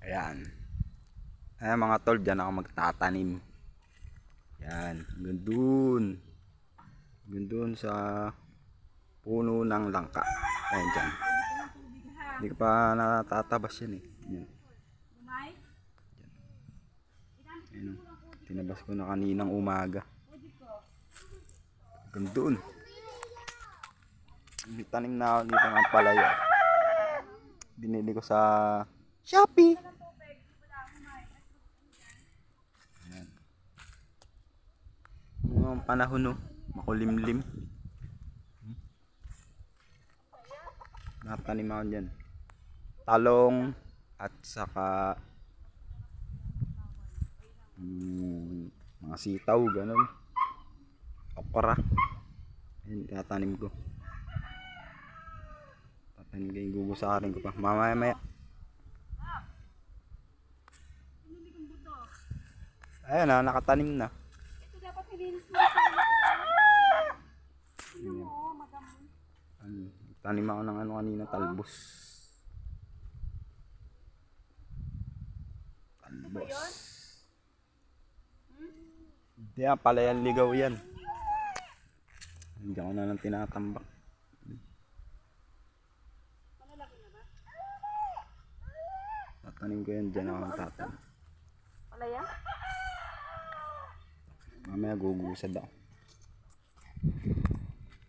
Ayan. Ayan mga tol, dyan ako magtatanim. Ayan, hanggang dun. Hanggang dun sa puno ng langka. Ayan dyan. Hindi ko pa natatabas yan eh. Ayan. Ayan. Tinabas ko na kaninang umaga. Hanggang dun. Tanim na ako dito ng palaya. Binili ko sa Shopee. Ayan. Ang panahon no, makulimlim. Natanim ako dyan. Talong at saka mga sitaw, ganun. Okra. Ayan, tatanim ko. Tatanim ko yung gugusarin ko pa. Mamaya. Ayan na, nakatanim na. Ito dapat nilinis mo. Tanim ako ng ano kanina, talbos. Hindi yan, palayan ligaw yan. Hindi ako na lang tinatambak. Malalaki na ba? Tatanim ko yan, dyan ako tatanim. Palaya? Mamaya gugusad ako.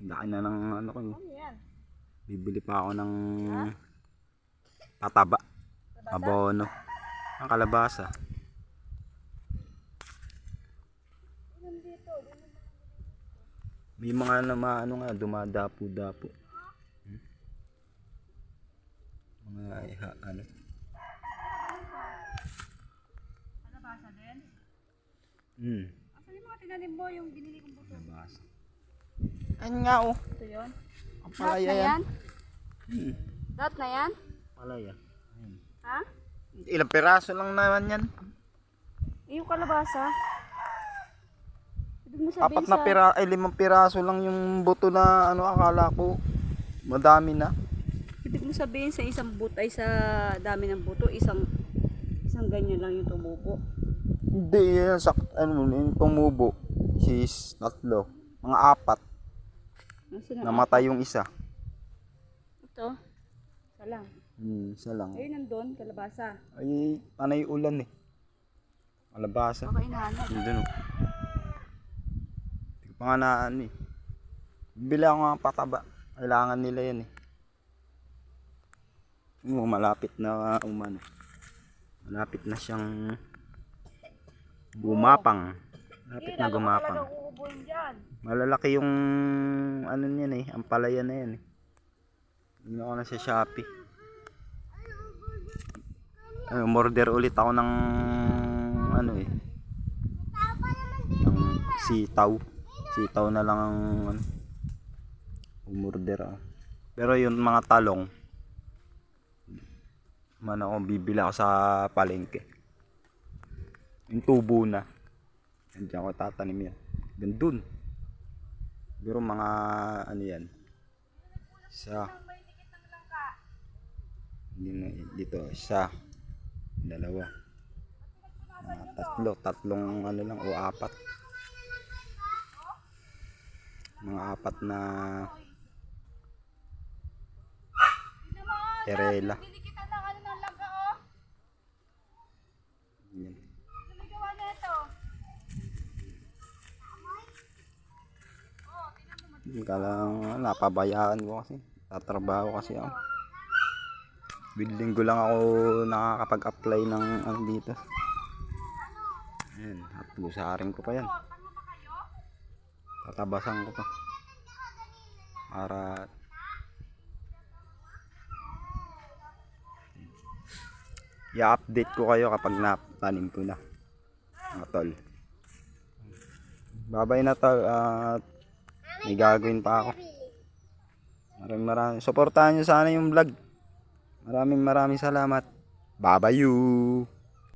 Laki na ng ano ko. Ano yan? Bibili pa ako ng pataba. Abono. Ang kalabasa. May mga ano nga, dumadapo-dapo. Mga ano. Kalabasa din? Asan yung mga tinanim mo, yung binili kong buto? Kalabasa. Ayun nga oh. Ito yun? Ang Lahat palaya na yan. yan? Lahat na yan? Palaya. Ayun. Ha? Ilang piraso lang naman yan. Yung kalabasa? Ibig mo sabihin 5 piraso lang yung buto na ano, akala ko madami na. Ibig mo sabihin sa isang buto ay sa dami ng buto, isang ganyan lang yung tumubo. Hindi yan sa ano yung tumubo. Sis, tatlo. Mga 4. Nasaan ang Namatay yung isa. ito? Isa lang. Isa lang. Ayun nandun, kalabasa. Ay, panay ulan eh. Kalabasa. Baka inahanap. Yun oh. Hindi ko pa nga naan eh. Bili ako nga pataba. Kailangan nila yan eh. Malapit na umano. Malapit na siyang gumapang. Malapit na gumapang. Malalaki yung ano niyan eh. Ang palaya na yan eh. Hindi ako na sa Shopee. Order ulit ako ng ano eh. Ng sitaw. Sitaw na lang ang ano, umorder ako. Pero yung mga talong man ako bibili ako sa palengke. Yung tubo na. Nandiyan ko tatanim yan. Gandun. Pero mga ano yan. Isa. Dito isa. Dalawa. Mga tatlong ano lang o 4. Mga 4 na erela. Yan. Kalang napabayaan ko kasi. Tatrabaho kasi ako. Linggo lang ako nakakapag-apply ng ano dito. Ayan, at gusarin ko pa yan. Tatabasan ko pa. Para i-update ko kayo kapag natanim ko na. Mga tol. Babay na tol. At may gagawin pa ako. Maraming supportahan nyo sana yung vlog. Maraming salamat. Bye-bye you.